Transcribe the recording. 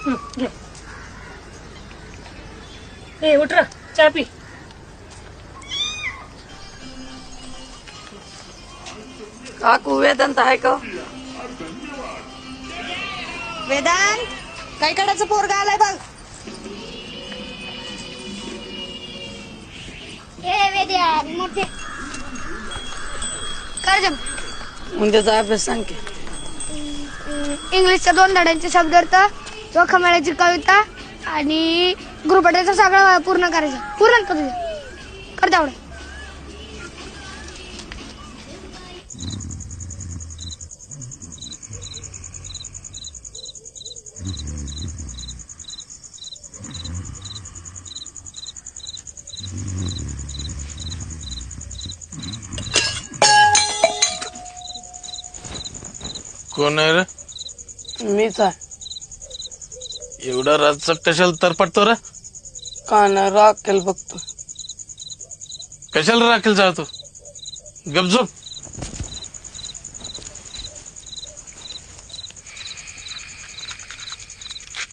घे. ए उठ रे, चहा पी. काकू वेदांत आहे का? वेदांत काय काढायचं पोरगा आलाय बघ. मोठे कर जम. उद्याचा अभ्यास सांग की. इंग्लिशच्या 2 धड्यांचे शब्दार्थ, जोखमेळ्याची कविता आणि गृहपाठाचं सगळं पूर्ण करायचं. पूर्ण कर तुझं, कर तेवढं. कोण आहे रे? मीच आहे. एवढा रातचं कशाला तरपडतो रे? का नाही राखेल बघतो. कशाला राखेल जातो? गपझोप.